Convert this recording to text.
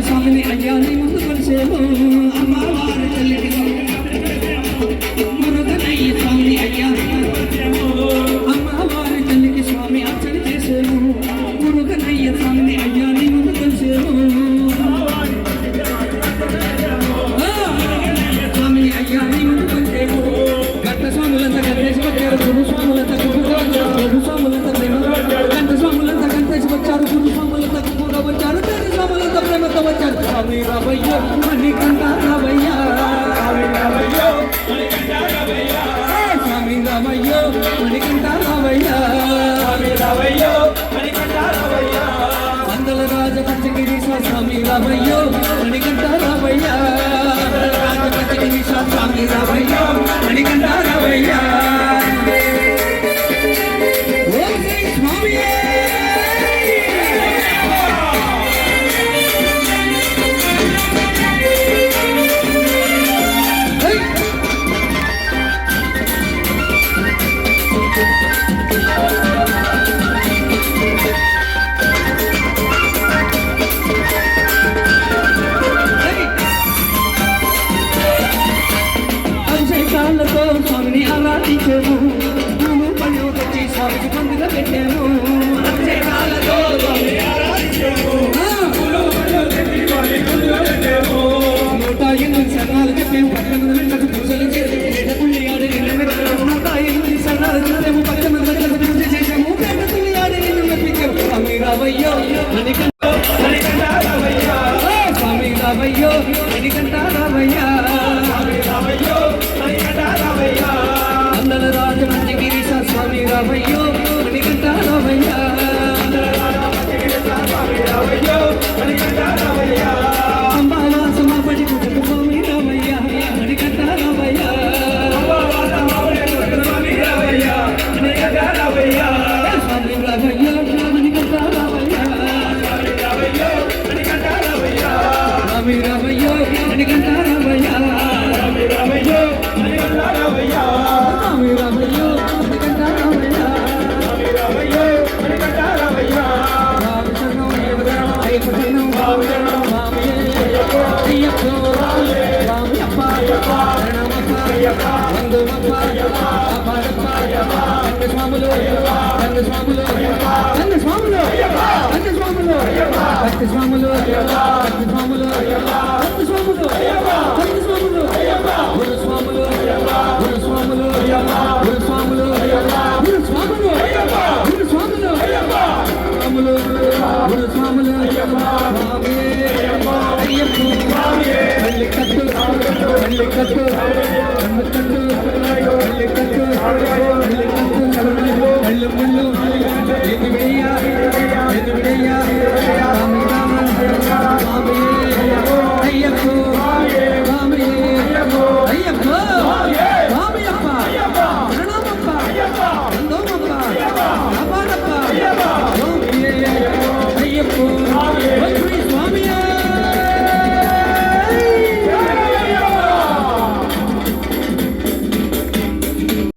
స్వామిని అయ్యాని ముందు కొలిసేము అమ్మవారి తల్లికి మురుగనయ్య స్వామిని అయ్యాని అమ్మవారి తల్లికి స్వామి అర్చన చేసేము మురుగనయ్య స్వామిని అయ్యాని ముందు కొలిసేము స్వామిని అయ్యాని ముందు కొలిసేము గట్ట స్వాములంతా గట్టేసి వచ్చారు గురు స్వాములంతా గురు స్వాములంతా గంట స్వాములంతా గంటేసి వచ్చారు గురు స్వాములంతా కూడా వచ్చారు స్వాములంతా ప్రేమతో వచ్చారు స్వామి రావయ్యో మణికంఠ రావయ్యా స్వామి రావయ్యో మణికంఠ రావయ్యా మందల రాజ పంచగిరి స్వామి రావయ్యో మణికంఠ రావయ్యా రాజ పంచగిరి స్వామి రావయ్యో మణికంఠ రావయ్యా స్వామిని ఆరాధించాము భూము పళ్ళు తెచ్చి స్వామికి పండుగ పెట్టాము నూట ఎనిమిది సన్నాలు చెప్పాము పక్కన వెళ్ళకు పూజలు చేసి ఆడి 108 సన్నాలు చెప్పాము పక్కన వెళ్ళకు పూజ చేసాము పెద్దతుల్లి ఆడి మెప్పించాము స్వామి రావయ్యో స్వామి రావయ్యో మణికంఠ రావయ్యా అందల రాజ పంచగిరి స్వామి రావయ్యో మణికంఠ రావయ్యా అంబావాసమాపడి కుటుంబ స్వామి రావయ్యా మణికంఠ రావయ్యా స్వామి రావయ్యో మణికంఠ రావయ్యా స్వామి రావయ్యో మణికంఠ రావయ్యా స్వాములు కళ్ళు ముళ్ళు ఎదుగుడయ్యా